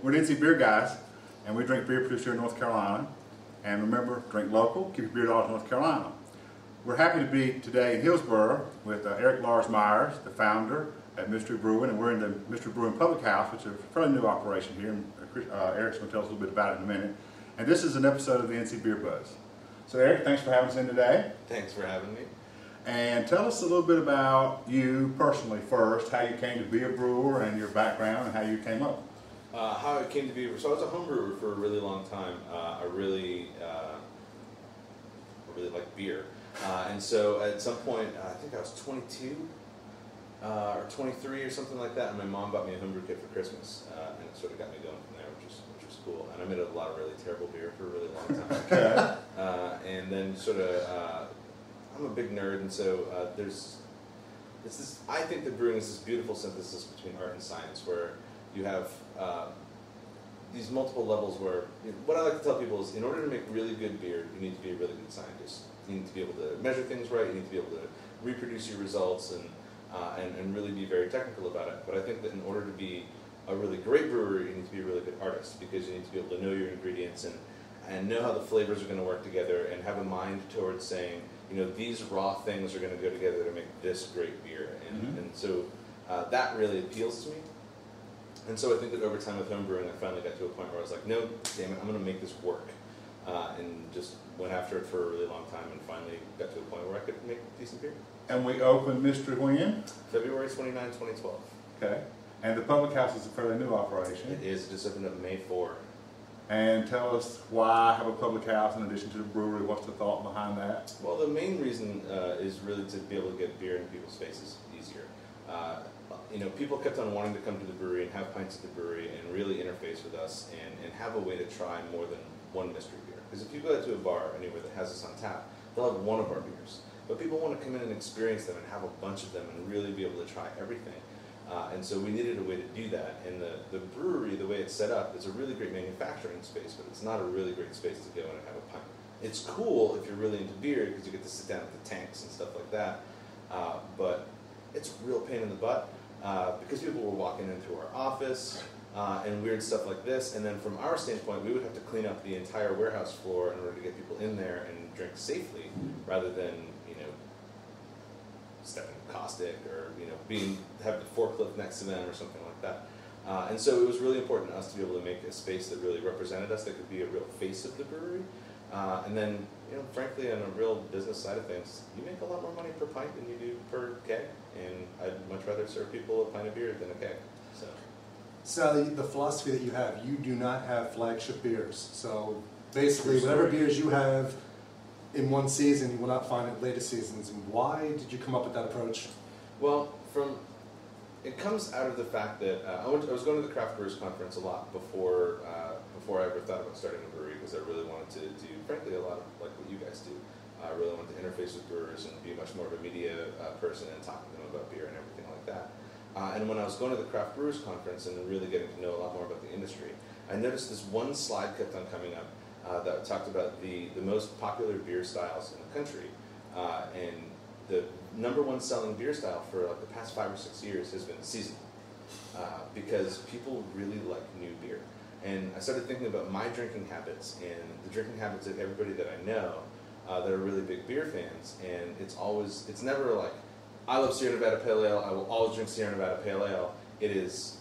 We're the NC Beer Guys, and we drink beer produced here in North Carolina. And remember, drink local, keep your beer dollars in North Carolina. We're happy to be today in Hillsborough with Erik Lars Myers, the founder at Mystery Brewing, and we're in the Mystery Brewing Public House, which is a fairly new operation here. And Erik's going to tell us a little bit about it in a minute. And this is an episode of the NC Beer Buzz. So Erik, thanks for having us in today. Thanks for having me. And tell us a little bit about you personally first, how you came to be a brewer and your background and how you came up. How I came to be, so I was a home brewer for a really long time. I really liked beer. And so at some point, I think I was 22 or 23 or something like that, and my mom bought me a homebrew kit for Christmas, and it sort of got me going from there, which was cool. And I made a lot of really terrible beer for a really long time. Okay. And then sort of, I'm a big nerd, and so I think that brewing is this beautiful synthesis between art and science, where you have these multiple levels where, what I like to tell people is, in order to make really good beer, you need to be a really good scientist. You need to be able to measure things right, you need to be able to reproduce your results, and really be very technical about it. But I think that in order to be a really great brewer, you need to be a really good artist, because you need to be able to know your ingredients and know how the flavors are going to work together, and have a mind towards saying, these raw things are going to go together to make this great beer. And so that really appeals to me. And so I think that over time with homebrewing, I finally got to a point where I was like, no, damn it, I'm going to make this work. And just went after it for a really long time, and finally got to a point where I could make decent beer. And we opened Mystery when? February 29, 2012. Okay. And the Public House is a fairly new operation. It is. It just opened up May 4. And tell us why have a public house in addition to the brewery. What's the thought behind that? Well, the main reason is really to be able to get beer in people's faces easier. People kept on wanting to come to the brewery and have pints at the brewery and really interface with us and have a way to try more than one mystery beer. Because if you go to a bar anywhere that has us on tap, they'll have one of our beers. But people want to come in and experience them and have a bunch of them and really be able to try everything. And so we needed a way to do that. And the brewery, the way it's set up, is a really great manufacturing space, but it's not a really great space to go in and have a pint. It's cool if you're really into beer because you get to sit down at the tanks and stuff like that. But it's a real pain in the butt because people were walking in through our office and weird stuff like this. And then from our standpoint, we would have to clean up the entire warehouse floor in order to get people in there and drink safely, rather than stepping caustic or have the forklift next to them or something like that. And so it was really important to us to be able to make a space that really represented us, that could be a real face of the brewery. And then, frankly, on a real business side of things, you make a lot more money per pint than you do per keg, and I'd much rather serve people a pint of beer than a keg. So, Sally, the philosophy that you have, you do not have flagship beers. So basically, whatever beers you have in one season, you will not find it later seasons. And why did you come up with that approach? Well, it comes out of the fact that I was going to the Craft Brewers Conference a lot before I ever thought about starting a brewery, because I really wanted to do, frankly, a lot of like what you guys do. I really wanted to interface with brewers and be much more of a media person and talk to them about beer and everything like that. And when I was going to the Craft Brewers Conference and really getting to know a lot more about the industry, I noticed this one slide kept on coming up that talked about the most popular beer styles in the country. And the #1 selling beer style for like the past 5 or 6 years has been seasonal, because people really like new beer. And I started thinking about my drinking habits and the drinking habits of everybody that I know that are really big beer fans. And it's never like, I love Sierra Nevada Pale Ale, I will always drink Sierra Nevada Pale Ale. It is,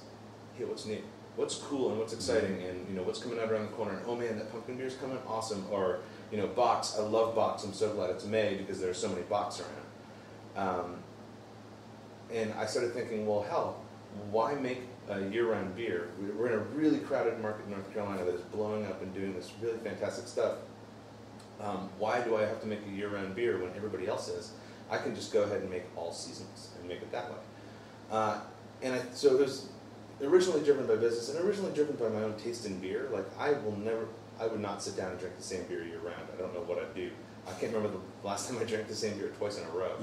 hey, what's new? What's cool and what's exciting, and what's coming out around the corner, and oh man, that pumpkin beer's coming, awesome. Or Box, I love Box, I'm so glad it's May because there are so many Box around. And I started thinking, well, hell, why make a year-round beer? We're in a really crowded market in North Carolina that is blowing up and doing this really fantastic stuff. Why do I have to make a year-round beer when everybody else is? I can just go ahead and make all seasons and make it that way. So it was originally driven by business and originally driven by my own taste in beer. Like, I would not sit down and drink the same beer year-round. I don't know what I'd do. I can't remember the last time I drank the same beer twice in a row.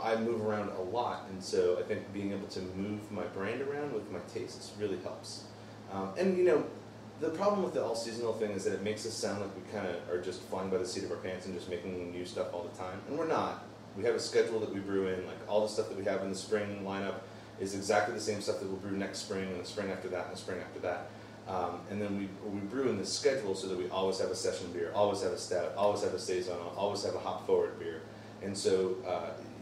I move around a lot, and so I think being able to move my brand around with my tastes really helps. The problem with the all-seasonal thing is that it makes us sound like we kind of are just flying by the seat of our pants and just making new stuff all the time, and we're not. We have a schedule that we brew in, like all the stuff that we have in the spring lineup is exactly the same stuff that we'll brew next spring and the spring after that and the spring after that. And then we brew in this schedule so that we always have a session beer, always have a stout, always have a saison, always have a hop forward beer. And so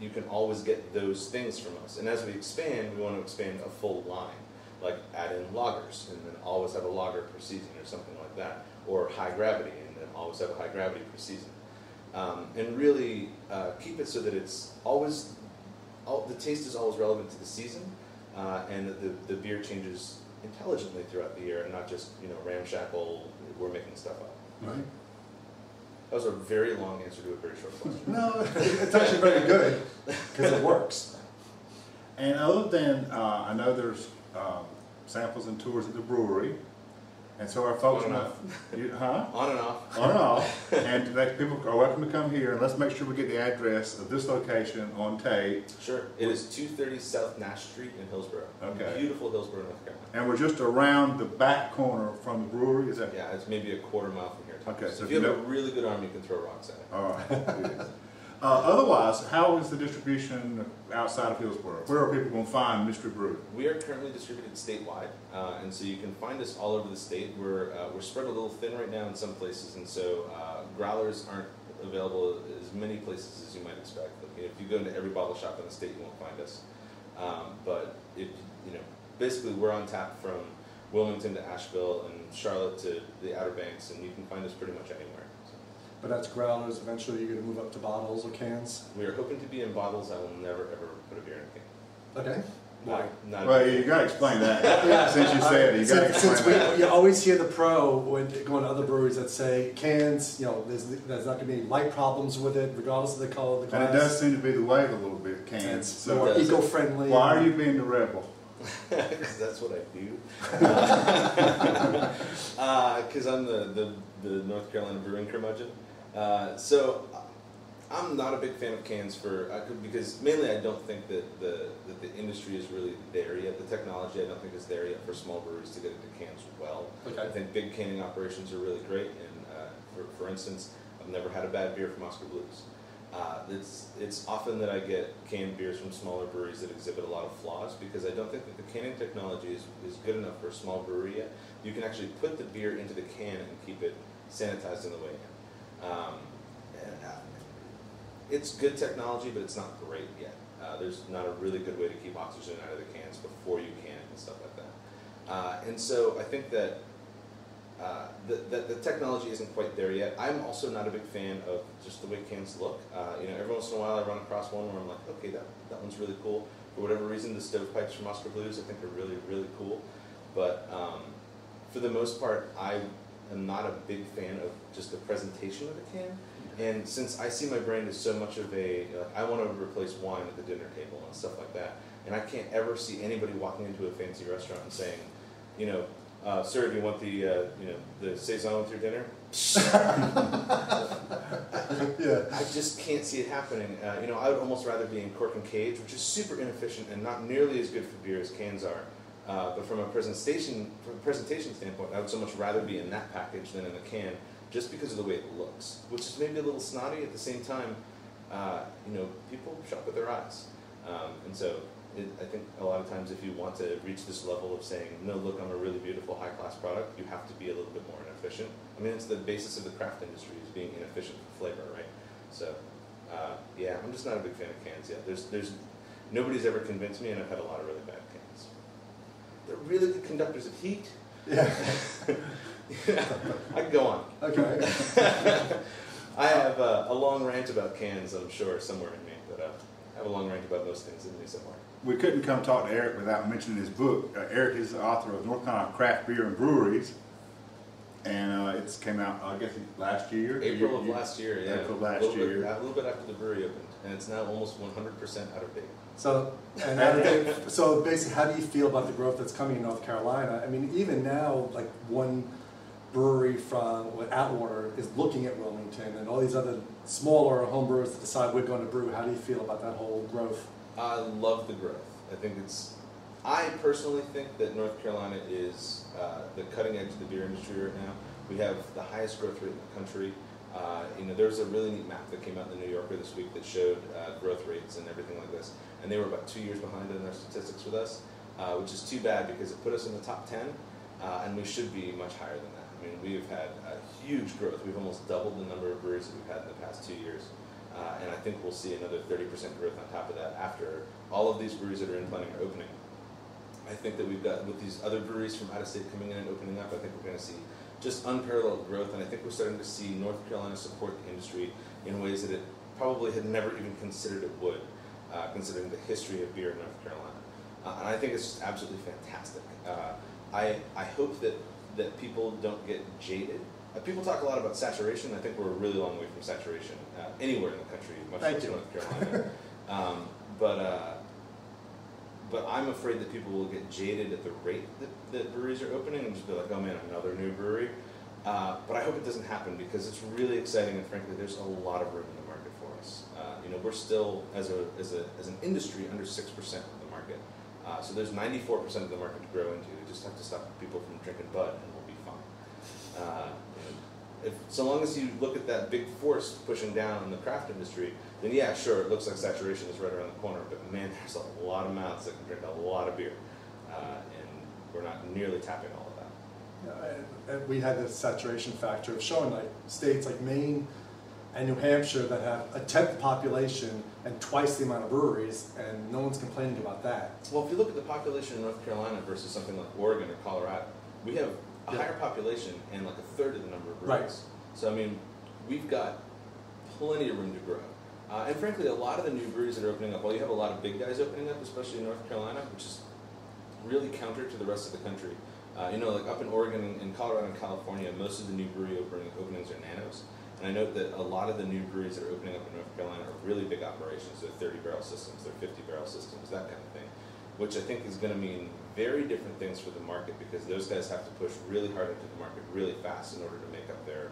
you can always get those things from us. And as we expand, we want to expand a full line, like add in lagers and then always have a lager per season or something like that, or high gravity and then always have a high gravity per season. And really keep it so that it's always, the taste is always relevant to the season, and that the beer changes intelligently throughout the year and not just, ramshackle, we're making stuff up. Right. That was a very long answer to a very short question. No, it's actually very good because it works. And other than, I know there's samples and tours at the brewery, and so our folks On and know, On and off. On and off, and people are welcome to come here, and let's make sure we get the address of this location on tape. Sure. It is 230 South Nash Street in Hillsborough. Okay. Beautiful Hillsborough, North Carolina. And we're just around the back corner from the brewery, is that? Yeah, it's maybe a quarter mile from here. Okay, So if you have a really good arm, you can throw rocks at it. All right. Otherwise, how is the distribution outside of Hillsborough? Where are people going to find Mystery Brew? We are currently distributed statewide, and so you can find us all over the state. We're spread a little thin right now in some places, and so growlers aren't available as many places as you might expect. If you go into every bottle shop in the state, you won't find us. But basically, we're on tap from Wilmington to Asheville and Charlotte to the Outer Banks, and you can find us pretty much anywhere. But that's growlers. Eventually, you're going to move up to bottles or cans. We are hoping to be in bottles. I will never ever put a beer in a can. Okay. Not Well, you got to explain that. Since you said it, you got to explain that. You always hear the pro when going to other breweries that say cans, there's not going to be any light problems with it, regardless of the color of the glass. And it does seem to be the wave a little bit, cans. It's So more eco-friendly. why are you being the rebel? Because that's what I do. Because I'm the North Carolina brewing curmudgeon. So I'm not a big fan of cans because mainly I don't think that the industry is really there yet. The technology I don't think is there yet for small breweries to get into cans well. Okay. I think big canning operations are really great, and for instance, I've never had a bad beer from Oscar Blues. It's often that I get canned beers from smaller breweries that exhibit a lot of flaws because I don't think that the canning technology is good enough for a small brewery yet. You can actually put the beer into the can and keep it sanitized on the way in. It's good technology, but it's not great yet. There's not a really good way to keep oxygen out of the cans before you can and stuff like that. And so I think that the technology isn't quite there yet. I'm also not a big fan of just the way cans look. Every once in a while I run across one where I'm like, okay, that one's really cool. For whatever reason, the stovepipes from Oscar Blues I think are really, really cool. But for the most part, I am not a big fan of just the presentation of the can. And since I see my brand as so much of I want to replace wine at the dinner table and stuff like that, and I can't ever see anybody walking into a fancy restaurant and saying, sir, do you want the saison with your dinner? Yeah. I just can't see it happening. I would almost rather be in cork and cage, which is super inefficient and not nearly as good for beer as cans are. But from a presentation standpoint, I would so much rather be in that package than in a can, just because of the way it looks, which is maybe a little snotty. At the same time, people shop with their eyes, and so I think a lot of times if you want to reach this level of saying, no, look, I'm a really beautiful, high-class product, you have to be a little bit more inefficient. I mean, it's the basis of the craft industry is being inefficient for flavor, right? So, I'm just not a big fan of cans yet. There's nobody's ever convinced me, and I've had a lot of really bad cans. They're really good conductors of heat. Yeah. I can go on. Okay. I have a long rant about cans, I'm sure, somewhere in me, but I have a long rant about most things in me somewhere. We couldn't come talk to Erik without mentioning his book. Erik is the author of North Carolina Craft Beer and Breweries, and it's came out, I guess, last year? April of last year, yeah. April of last year. A little bit after the brewery opened, and it's now almost 100% out of date. So basically, how do you feel about the growth that's coming in North Carolina? I mean, even now, like one brewery from Atwater is looking at Wilmington, and all these other smaller home brewers that decide we're going to brew. How do you feel about that whole growth? I love the growth. I personally think that North Carolina is the cutting edge of the beer industry right now. We have the highest growth rate in the country. There's a really neat map that came out in the New Yorker this week that showed growth rates and everything like this, and they were about 2 years behind in their statistics with us, which is too bad because it put us in the top 10, and we should be much higher than that. I mean, we've had a huge growth. We've almost doubled the number of breweries that we've had in the past 2 years, and I think we'll see another 30% growth on top of that after all of these breweries that are in planning are opening. I think that we've got, with these other breweries from out of state coming in and opening up, I think we're going to see just unparalleled growth, and I think we're starting to see North Carolina support the industry in ways that it probably had never even considered it would, considering the history of beer in North Carolina. And I think it's just absolutely fantastic. I hope that people don't get jaded. People talk a lot about saturation. I think we're a really long way from saturation anywhere in the country, much less North Carolina. But I'm afraid that people will get jaded at the rate that breweries are opening and just be like, oh man, another new brewery. But I hope it doesn't happen because it's really exciting, and frankly, there's a lot of room in the market for us. We're still, as an industry, under 6% of the market. So there's 94% of the market to grow into. We just have to stop people from drinking Bud, and we'll be fine. So long as you look at that big force pushing down on the craft industry, then yeah, sure, it looks like saturation is right around the corner, but man, there's a lot of mouths that can drink a lot of beer, and we're not nearly tapping all of that. And we had the saturation factor of showing like states like Maine and New Hampshire that have a tenth the population and twice the amount of breweries, and no one's complaining about that. Well, if you look at the population in North Carolina versus something like Oregon or Colorado, we have a higher population and like a third of the number of breweries. Right. So I mean, we've got plenty of room to grow. And frankly, a lot of the new breweries that are opening up, while you have a lot of big guys opening up, especially in North Carolina, which is really counter to the rest of the country. Like up in Oregon and Colorado and California, most of the new brewery openings are nanos. And I note that a lot of the new breweries that are opening up in North Carolina are really big operations. They're 30-barrel systems, they're 50-barrel systems, that kind of thing, which I think is going to mean very different things for the market because those guys have to push really hard into the market really fast in order to make up their,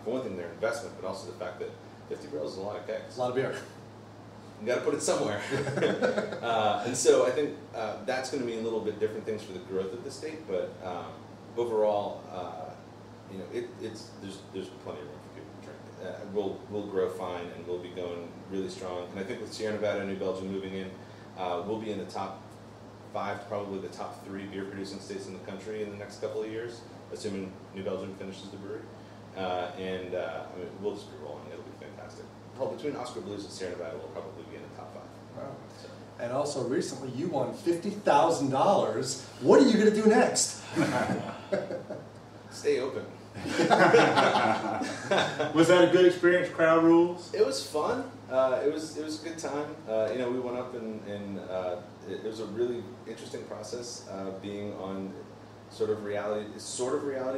for one thing, their investment, but also the fact that 50 barrels is a lot of kegs. A lot of beer. You got to put it somewhere. And so I think that's going to mean a little bit different things for the growth of the state, but overall, there's plenty of room for people to drink. We'll grow fine and we'll be going really strong. And I think with Sierra Nevada and New Belgium moving in, we'll be in the top 5 to probably the top 3 beer producing states in the country in the next couple of years, assuming New Belgium finishes the brewery. We'll just be rolling. It'll be fantastic. Well, between Oscar Blues and Sierra Nevada, we'll probably be in the top 5. Wow. So. And also recently you won $50,000. What are you going to do next? Stay open. Was that a good experience, crowd rules? It was fun. It was a good time. We went up and it was a really interesting process being on sort of reality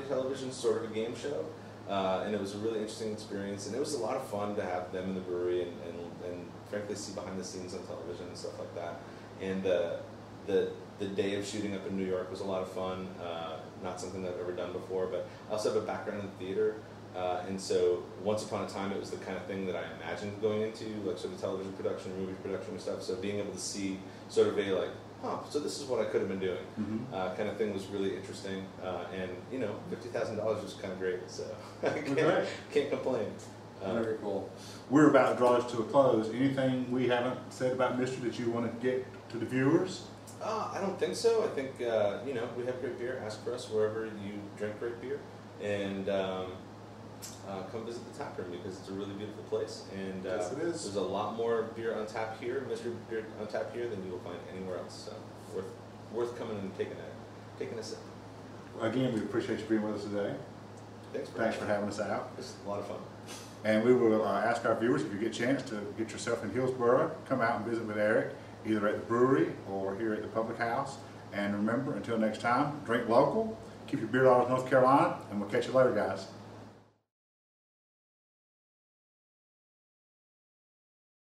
television, sort of a game show. And it was a really interesting experience, and it was a lot of fun to have them in the brewery and frankly see behind the scenes on television and stuff like that. And the day of shooting up in New York was a lot of fun, not something that I've ever done before, but I also have a background in theater, and so once upon a time it was the kind of thing that I imagined going into, like sort of television production, movie production and stuff, so being able to see sort of so this is what I could have been doing, kind of thing was really interesting, and $50,000 was kind of great, so I can't complain. Very cool. We're about to draw this to a close. Anything we haven't said about Mystery that you want to get to the viewers? I don't think so. I think, we have great beer. Ask for us wherever you drink great beer, and come visit the tap room because it's a really beautiful place, and yes, it is. There's a lot more beer on tap here, mystery beer on tap here, than you will find anywhere else. So worth coming and taking a sip. Again, we appreciate you being with us today. Thanks for having us out. It's a lot of fun. And we will ask our viewers, if you get a chance to get yourself in Hillsborough, come out and visit with Erik, either at the brewery or here at the public house. And remember, until next time, drink local, keep your beer laws North Carolina, and we'll catch you later, guys.